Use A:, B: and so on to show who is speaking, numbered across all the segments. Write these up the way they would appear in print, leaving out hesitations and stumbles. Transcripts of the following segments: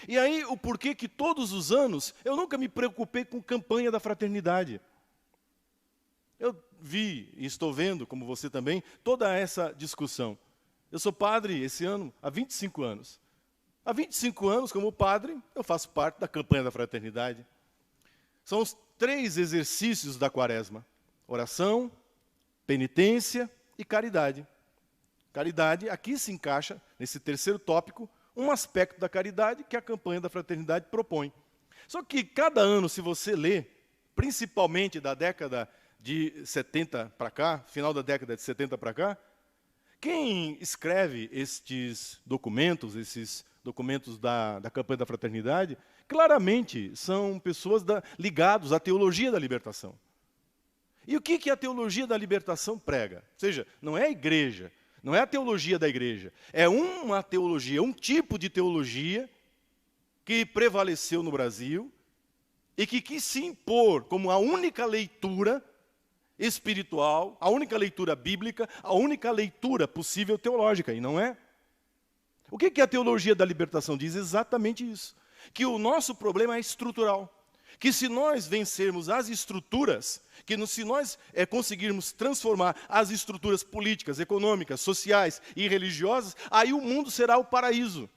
A: E aí, o porquê que todos os anos eu nunca me preocupei com campanha da fraternidade. Eu vi e estou vendo, como você também, toda essa discussão. Eu sou padre esse ano há 25 anos. Há 25 anos, como padre, eu faço parte da campanha da fraternidade. São os 3 exercícios da quaresma: oração, penitência e caridade. Caridade, aqui se encaixa, nesse terceiro tópico, um aspecto da caridade que a campanha da fraternidade propõe. Só que cada ano, se você lê, principalmente da década de 70 para cá, final da década de 70 para cá, quem escreve esses documentos da campanha da fraternidade, claramente são pessoas ligadas à teologia da libertação. E o que a teologia da libertação prega? Ou seja, não é a igreja, não é a teologia da igreja, é uma teologia, um tipo de teologia que prevaleceu no Brasil e que quis se impor como a única leitura espiritual, a única leitura bíblica, a única leitura possível teológica, e não é. O que a teologia da libertação diz? Exatamente isso, que o nosso problema é estrutural, que se nós vencermos as estruturas, se nós conseguirmos transformar as estruturas políticas, econômicas, sociais e religiosas, aí o mundo será o paraíso.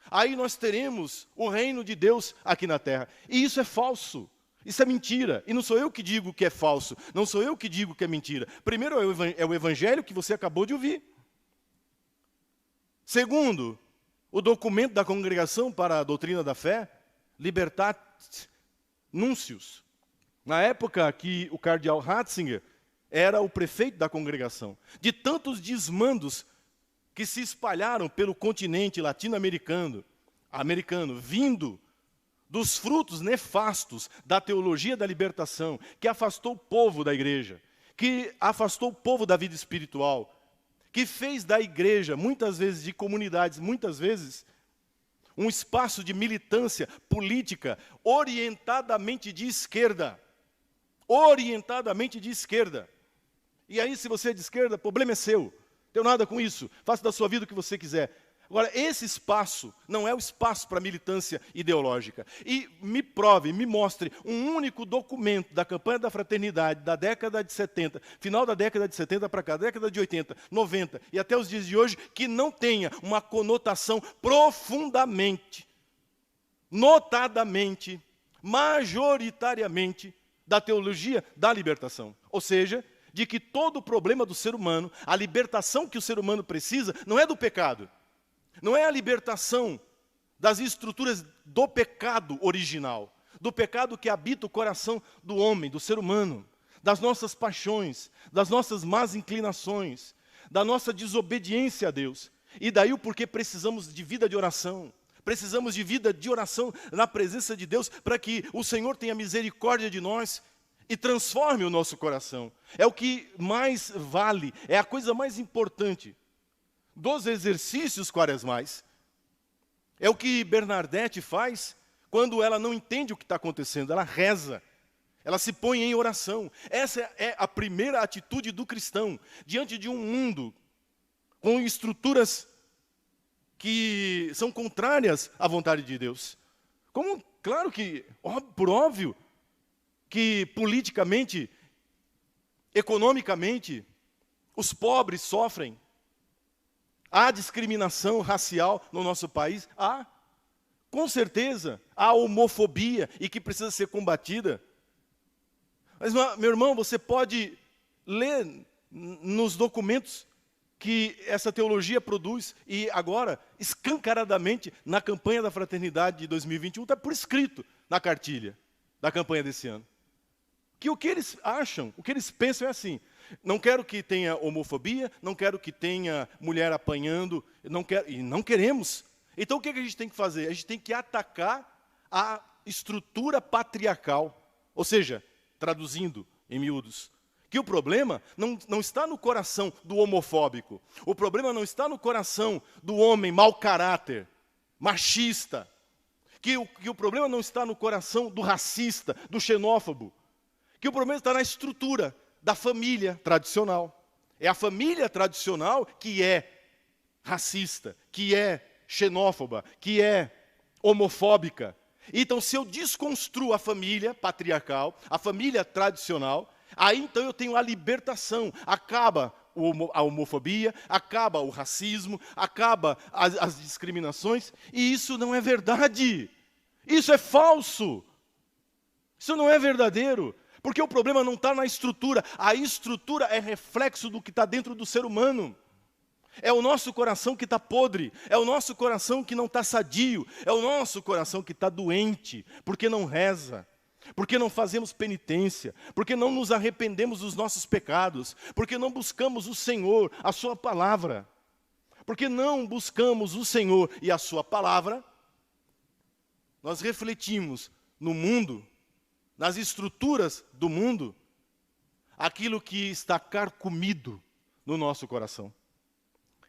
A: Aí nós teremos o reino de Deus aqui na terra. E isso é falso. Isso é mentira. E não sou eu que digo que é falso. Não sou eu que digo que é mentira. Primeiro é o evangelho que você acabou de ouvir. Segundo, o documento da Congregação para a Doutrina da Fé, Libertate Nuncius. Na época que o cardeal Ratzinger era o prefeito da congregação. De tantos desmandos que se espalharam pelo continente latino-americano, vindo dos frutos nefastos da teologia da libertação, que afastou o povo da igreja, que afastou o povo da vida espiritual, que fez da igreja, muitas vezes de comunidades, muitas vezes, um espaço de militância política orientadamente de esquerda. Orientadamente de esquerda. E aí, se você é de esquerda, o problema é seu. Não tenho nada com isso. Faça da sua vida o que você quiser. Agora, esse espaço não é o espaço para militância ideológica. E me prove, me mostre um único documento da campanha da fraternidade da década de 70, final da década de 70 para cá, década de 80, 90 e até os dias de hoje, que não tenha uma conotação profundamente, notadamente, majoritariamente, da teologia da libertação. Ou seja, de que todo o problema do ser humano, a libertação que o ser humano precisa, não é do pecado. Não é a libertação das estruturas do pecado original, do pecado que habita o coração do homem, do ser humano, das nossas paixões, das nossas más inclinações, da nossa desobediência a Deus. E daí o porquê precisamos de vida de oração. Precisamos de vida de oração na presença de Deus para que o Senhor tenha misericórdia de nós e transforme o nosso coração. É o que mais vale, é a coisa mais importante dos exercícios quaresmais. É o que Bernadette faz quando ela não entende o que está acontecendo. Ela reza, ela se põe em oração. Essa é a primeira atitude do cristão, diante de um mundo com estruturas que são contrárias à vontade de Deus. Como, claro que, por óbvio, que politicamente, economicamente, os pobres sofrem. Há discriminação racial no nosso país? Há. Com certeza. Há homofobia e que precisa ser combatida. Mas, meu irmão, você pode ler nos documentos que essa teologia produz, e agora, escancaradamente, na campanha da fraternidade de 2021, está por escrito na cartilha da campanha desse ano. Que o que eles acham, o que eles pensam é assim: não quero que tenha homofobia, não quero que tenha mulher apanhando, e não queremos. Então o que a gente tem que fazer? A gente tem que atacar a estrutura patriarcal. Ou seja, traduzindo em miúdos, que o problema não está no coração do homofóbico. O problema não está no coração do homem mau caráter, machista. Que o problema não está no coração do racista, do xenófobo. Que o problema está na estrutura da família tradicional. É a família tradicional que é racista, que é xenófoba, que é homofóbica. Então, se eu desconstruo a família patriarcal, a família tradicional, aí então eu tenho a libertação. Acaba a homofobia, acaba o racismo, acaba as discriminações, e isso não é verdade. Isso é falso. Isso não é verdadeiro. Porque o problema não está na estrutura. A estrutura é reflexo do que está dentro do ser humano. É o nosso coração que está podre, é o nosso coração que não está sadio, é o nosso coração que está doente, porque não reza, porque não fazemos penitência, porque não nos arrependemos dos nossos pecados, porque não buscamos o Senhor, a sua palavra. Porque não buscamos o Senhor e a sua palavra, nós refletimos no mundo, nas estruturas do mundo, aquilo que está carcomido no nosso coração.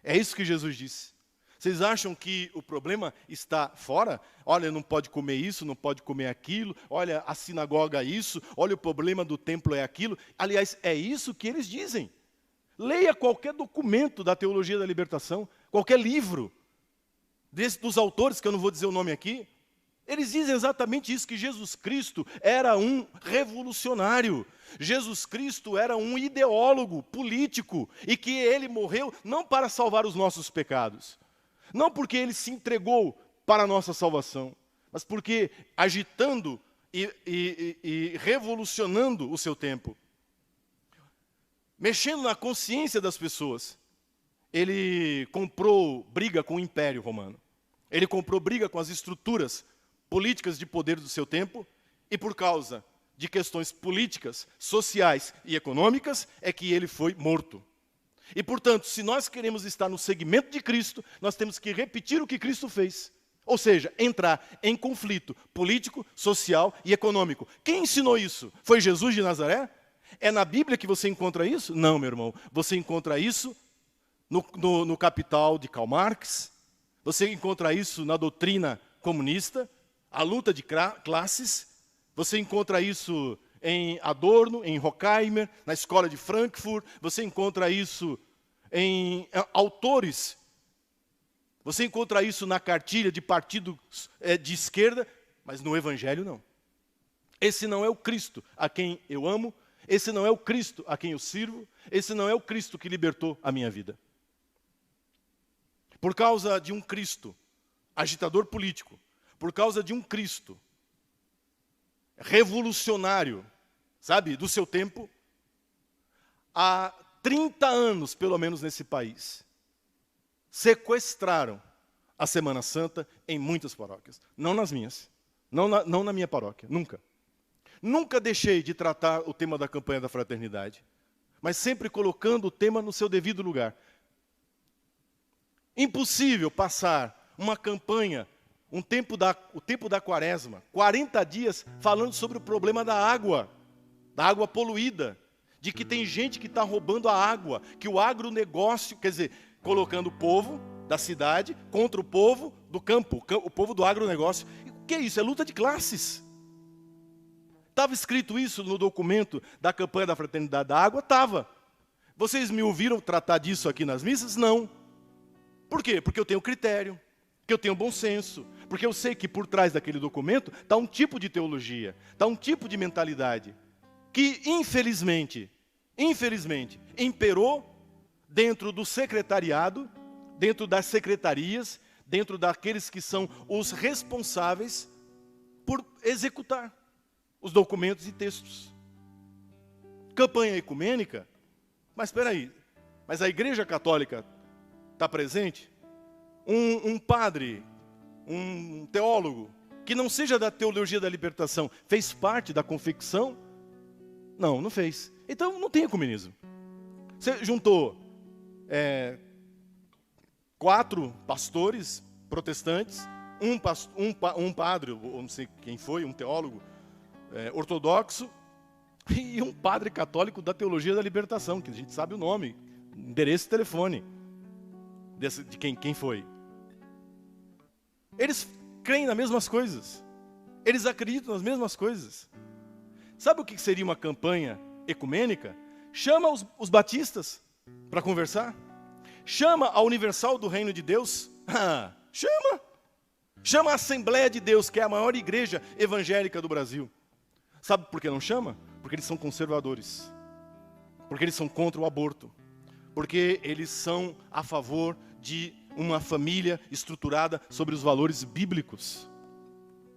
A: É isso que Jesus disse. Vocês acham que o problema está fora? Olha, não pode comer isso, não pode comer aquilo. Olha, a sinagoga é isso. Olha, o problema do templo é aquilo. Aliás, é isso que eles dizem. Leia qualquer documento da teologia da libertação, qualquer livro dos autores, que eu não vou dizer o nome aqui. Eles dizem exatamente isso, que Jesus Cristo era um revolucionário. Jesus Cristo era um ideólogo político e que ele morreu não para salvar os nossos pecados. Não porque ele se entregou para a nossa salvação, mas porque agitando e revolucionando o seu tempo, mexendo na consciência das pessoas, ele comprou briga com o Império Romano. Ele comprou briga com as estruturas políticas de poder do seu tempo, e por causa de questões políticas, sociais e econômicas, é que ele foi morto. E, portanto, se nós queremos estar no segmento de Cristo, nós temos que repetir o que Cristo fez. Ou seja, entrar em conflito político, social e econômico. Quem ensinou isso? Foi Jesus de Nazaré? É na Bíblia que você encontra isso? Não, meu irmão. Você encontra isso no Capital de Karl Marx, você encontra isso na doutrina comunista, a luta de classes, você encontra isso em Adorno, em Horkheimer, na escola de Frankfurt, você encontra isso em autores, você encontra isso na cartilha de partidos de esquerda, mas no Evangelho não. Esse não é o Cristo a quem eu amo, esse não é o Cristo a quem eu sirvo, esse não é o Cristo que libertou a minha vida. Por causa de um Cristo agitador político, por causa de um Cristo revolucionário, sabe, do seu tempo, há 30 anos, pelo menos nesse país, sequestraram a Semana Santa em muitas paróquias. Não nas minhas, não na minha paróquia, nunca. Nunca deixei de tratar o tema da campanha da fraternidade, mas sempre colocando o tema no seu devido lugar. Impossível passar uma campanha, o tempo da quaresma, 40 dias falando sobre o problema da água poluída, de que tem gente que está roubando a água, que o agronegócio, quer dizer, colocando o povo da cidade contra o povo do campo, o povo do agronegócio. O que é isso? É luta de classes. Estava escrito isso no documento da campanha da Fraternidade da Água? Estava. Vocês me ouviram tratar disso aqui nas missas? Não. Por quê? Porque eu tenho critério, que eu tenho bom senso, porque eu sei que por trás daquele documento está um tipo de teologia, está um tipo de mentalidade, que infelizmente, imperou dentro do secretariado, dentro das secretarias, dentro daqueles que são os responsáveis por executar os documentos e textos. Campanha ecumênica, mas espera aí, mas a Igreja Católica está presente? Um padre, um teólogo, que não seja da teologia da libertação, fez parte da confecção? Não, não fez. Então não tem ecumenismo. Você juntou 4 pastores protestantes, um padre, ou não sei quem foi, um teólogo ortodoxo, e um padre católico da teologia da libertação, que a gente sabe o nome, endereço e telefone de quem foi. Eles creem nas mesmas coisas. Eles acreditam nas mesmas coisas. Sabe o que seria uma campanha ecumênica? Chama os batistas para conversar. Chama a Universal do Reino de Deus. Chama. Chama a Assembleia de Deus, que é a maior igreja evangélica do Brasil. Sabe por que não chama? Porque eles são conservadores. Porque eles são contra o aborto. Porque eles são a favor de uma família estruturada sobre os valores bíblicos.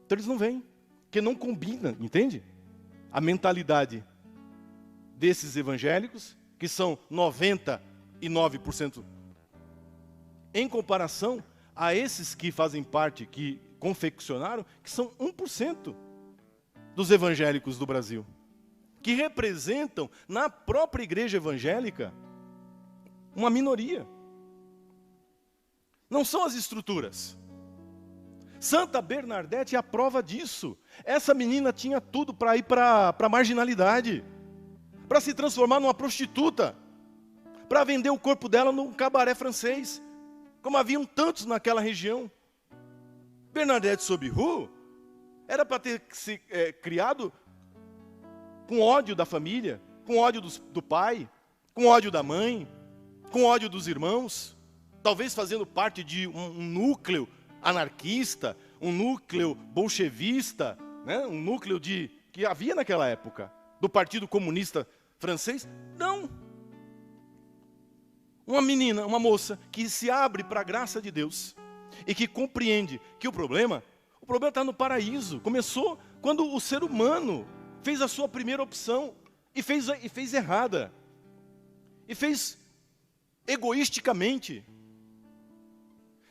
A: Então eles não vêm, porque não combina, entende? A mentalidade desses evangélicos, que são 99%, em comparação a esses que fazem parte, que confeccionaram, que são 1% dos evangélicos do Brasil, que representam na própria igreja evangélica uma minoria. Não são as estruturas. Santa Bernadette é a prova disso. Essa menina tinha tudo para ir para a marginalidade, para se transformar numa prostituta, para vender o corpo dela num cabaré francês, como haviam tantos naquela região. Bernadette Sobiru era para ter se criado com ódio da família, com ódio do pai, com ódio da mãe, com ódio dos irmãos, talvez fazendo parte de um núcleo anarquista, um núcleo bolchevista, né? Um núcleo que havia naquela época, do Partido Comunista Francês. Não. Uma menina, uma moça que se abre para a graça de Deus e que compreende que o problema está no paraíso. Começou quando o ser humano fez a sua primeira opção e fez errada. E fez egoisticamente.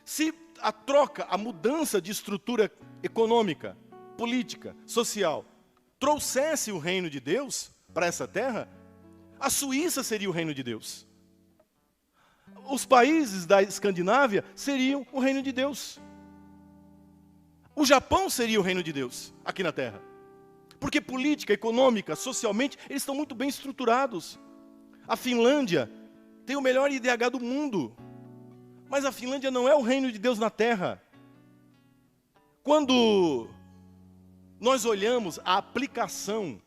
A: Se a troca, a mudança de estrutura econômica, política, social, trouxesse o reino de Deus para essa terra, a Suíça seria o reino de Deus. Os países da Escandinávia seriam o reino de Deus. O Japão seria o reino de Deus aqui na terra. Porque política, econômica, socialmente, eles estão muito bem estruturados. A Finlândia tem o melhor IDH do mundo. Mas a Finlândia não é o reino de Deus na terra. Quando nós olhamos a aplicação,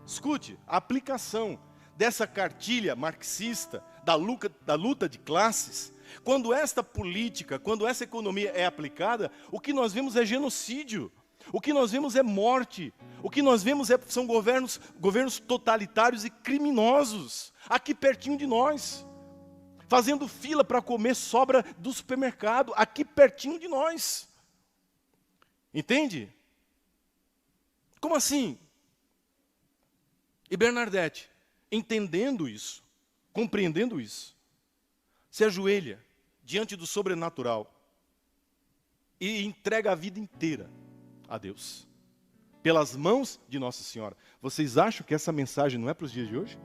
A: escute, a aplicação dessa cartilha marxista, da luta de classes, quando esta política, quando essa economia é aplicada, o que nós vemos é genocídio, o que nós vemos é morte, o que nós vemos são governos totalitários e criminosos, aqui pertinho de nós, fazendo fila para comer sobra do supermercado, aqui pertinho de nós. Entende? Como assim? E Bernadette, entendendo isso, compreendendo isso, se ajoelha diante do sobrenatural e entrega a vida inteira a Deus, pelas mãos de Nossa Senhora. Vocês acham que essa mensagem não é para os dias de hoje?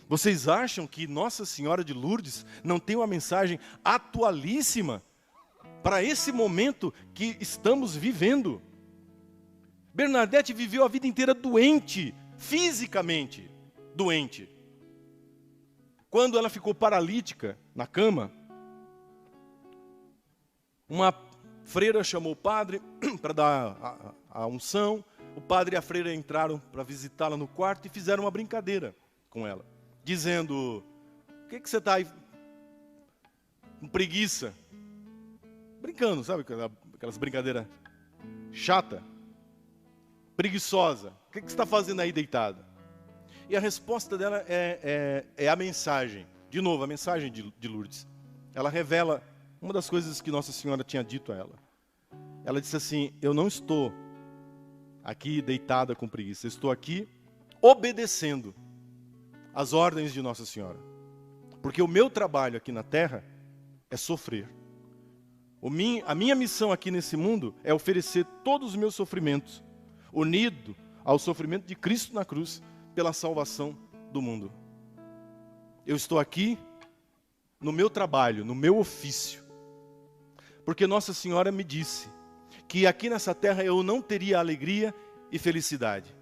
A: Vocês acham que Nossa Senhora de Lourdes não tem uma mensagem atualíssima para esse momento que estamos vivendo? Bernadette viveu a vida inteira doente, fisicamente doente. Quando ela ficou paralítica na cama, uma freira chamou o padre para dar a unção. O padre e a freira entraram para visitá-la no quarto e fizeram uma brincadeira com ela, dizendo: o que você está aí com preguiça? Brincando, sabe? Aquelas brincadeiras chata, preguiçosa. O que você está fazendo aí deitada? E a resposta dela é a mensagem. De novo, a mensagem de Lourdes. Ela revela uma das coisas que Nossa Senhora tinha dito a ela. Ela disse assim: eu não estou aqui deitada com preguiça, eu estou aqui obedecendo as ordens de Nossa Senhora. Porque o meu trabalho aqui na terra é sofrer. A minha missão aqui nesse mundo é oferecer todos os meus sofrimentos, unido ao sofrimento de Cristo na cruz, pela salvação do mundo. Eu estou aqui no meu trabalho, no meu ofício, porque Nossa Senhora me disse que aqui nessa terra eu não teria alegria e felicidade.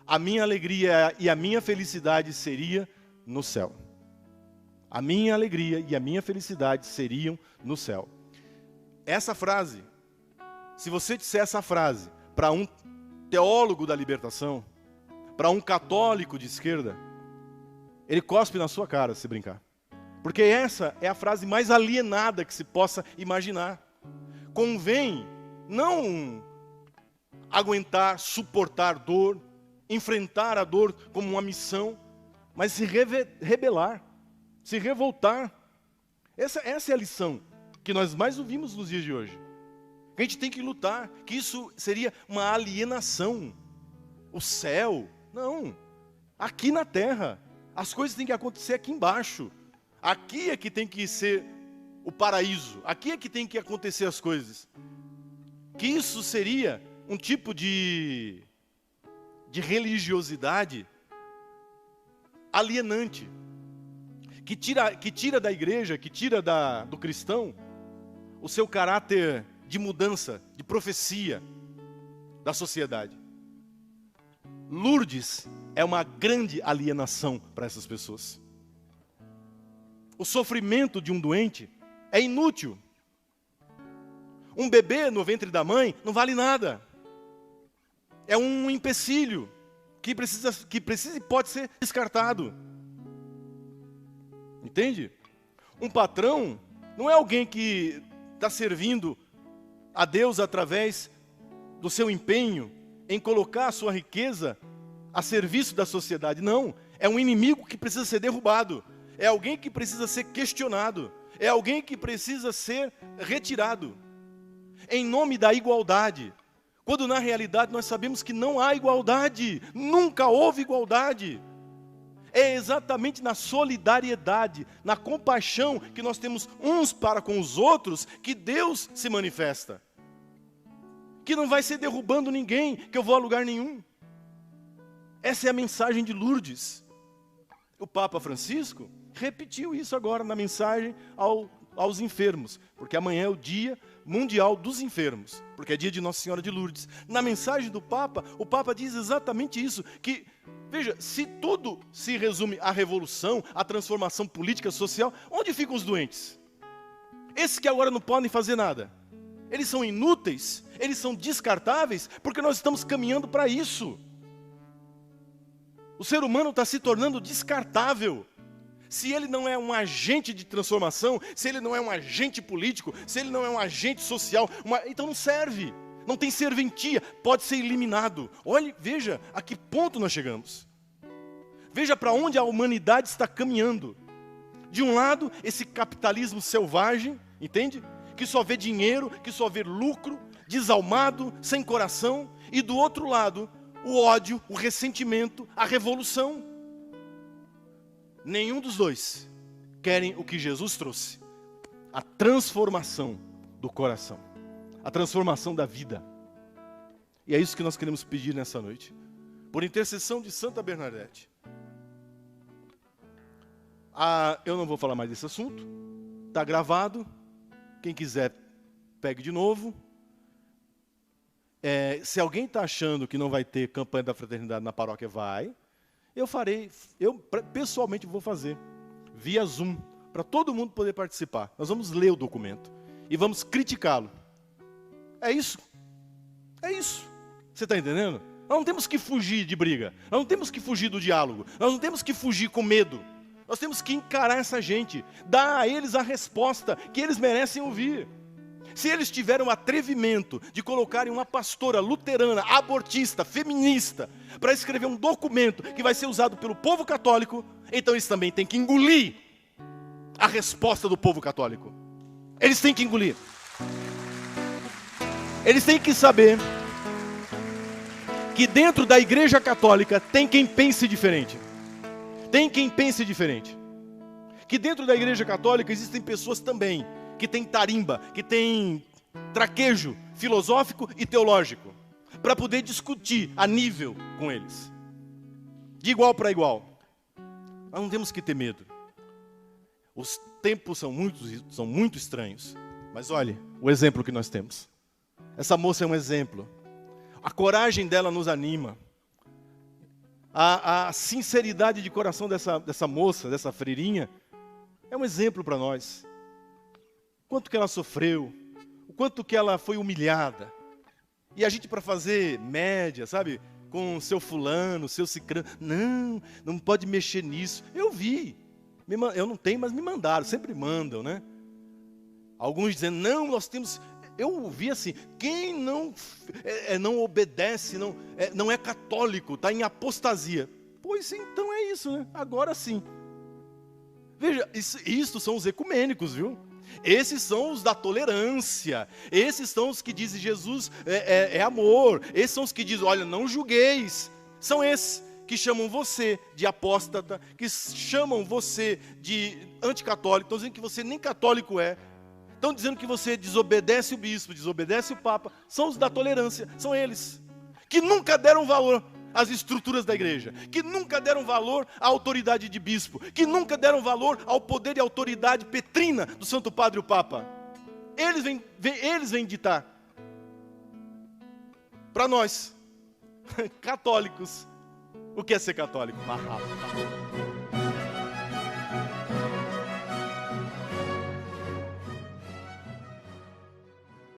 A: A minha alegria e a minha felicidade seria no céu. A minha alegria e a minha felicidade seriam no céu. Essa frase, se você disser essa frase para um teólogo da libertação, para um católico de esquerda, ele cospe na sua cara se brincar. Porque essa é a frase mais alienada que se possa imaginar. convém não aguentar, suportar dor, enfrentar a dor como uma missão, mas se rebelar, se revoltar. Essa é a lição que nós mais ouvimos nos dias de hoje. A gente tem que lutar, que isso seria uma alienação. O céu, não. Aqui na terra, as coisas têm que acontecer aqui embaixo. Aqui é que tem que ser o paraíso. Aqui é que tem que acontecer as coisas. Que isso seria um tipo de religiosidade alienante. Que tira da igreja, que tira do cristão, o seu caráter de mudança, de profecia da sociedade. Lourdes é uma grande alienação para essas pessoas. O sofrimento de um doente é inútil. Um bebê no ventre da mãe não vale nada. É um empecilho que precisa e pode ser descartado. Entende? Um patrão não é alguém que está servindo a Deus através do seu empenho em colocar a sua riqueza a serviço da sociedade. Não, é um inimigo que precisa ser derrubado. É alguém que precisa ser questionado. É alguém que precisa ser retirado. Em nome da igualdade. Quando na realidade nós sabemos que não há igualdade. Nunca houve igualdade. É exatamente na solidariedade, na compaixão que nós temos uns para com os outros, que Deus se manifesta. Que não vai ser derrubando ninguém, que eu vou a lugar nenhum. Essa é a mensagem de Lourdes. O Papa Francisco repetiu isso agora na mensagem aos enfermos, porque amanhã é o Dia Mundial dos Enfermos, porque é dia de Nossa Senhora de Lourdes. Na mensagem do Papa, o Papa diz exatamente isso, que, veja, se tudo se resume à revolução, à transformação política, social, onde ficam os doentes? Esses que agora não podem fazer nada. Eles são inúteis, eles são descartáveis, porque nós estamos caminhando para isso. O ser humano está se tornando descartável. Se ele não é um agente de transformação, se ele não é um agente político, se ele não é um agente social, então não serve, não tem serventia, pode ser eliminado. Olhe, veja a que ponto nós chegamos. Veja para onde a humanidade está caminhando. De um lado, esse capitalismo selvagem, entende? Que só vê dinheiro, que só vê lucro, desalmado, sem coração. E do outro lado, o ódio, o ressentimento, a revolução. Nenhum dos dois querem o que Jesus trouxe. A transformação do coração. A transformação da vida. E é isso que nós queremos pedir nessa noite. Por intercessão de Santa Bernadette. Eu não vou falar mais desse assunto. Está gravado. Quem quiser, pegue de novo. Se alguém está achando que não vai ter campanha da fraternidade na paróquia, vai. Eu pessoalmente vou fazer, via Zoom, para todo mundo poder participar. Nós vamos ler o documento e vamos criticá-lo. É isso. É isso. Você está entendendo? Nós não temos que fugir de briga. Nós não temos que fugir do diálogo. Nós não temos que fugir com medo. Nós temos que encarar essa gente. Dar a eles a resposta que eles merecem ouvir. Se eles tiverem o atrevimento de colocarem uma pastora luterana, abortista, feminista, para escrever um documento que vai ser usado pelo povo católico, então eles também têm que engolir a resposta do povo católico. Eles têm que engolir. Eles têm que saber que dentro da Igreja Católica tem quem pense diferente. Tem quem pense diferente. Que dentro da Igreja Católica existem pessoas também que tem tarimba, que tem traquejo filosófico e teológico, para poder discutir a nível com eles, de igual para igual. Nós não temos que ter medo. Os tempos são muito estranhos, mas olhe o exemplo que nós temos. Essa moça é um exemplo. A coragem dela nos anima. A sinceridade de coração dessa moça, dessa freirinha, é um exemplo para nós. Quanto que ela sofreu, o quanto que ela foi humilhada. E a gente, para fazer média, sabe, com o seu fulano, o seu cicrano, não pode mexer nisso. Eu vi, eu não tenho, mas me mandaram, sempre mandam, né? Alguns dizendo, não, nós temos... Eu ouvi assim, quem não obedece, não é católico, está em apostasia. Pois então é isso, né? Agora sim. Veja, isso são os ecumênicos, viu? Esses são os da tolerância. Esses são os que dizem Jesus é amor. Esses são os que dizem, olha, não julgueis. São esses que chamam você de apóstata, que chamam você de anticatólico, estão dizendo que você nem católico é. Estão dizendo que você desobedece o bispo, desobedece o papa. São os da tolerância, são eles. Que nunca deram valor às estruturas da igreja. Que nunca deram valor à autoridade de bispo. Que nunca deram valor ao poder e autoridade petrina do Santo Padre o Papa. Eles vêm ditar. Para nós, católicos, o que é ser católico?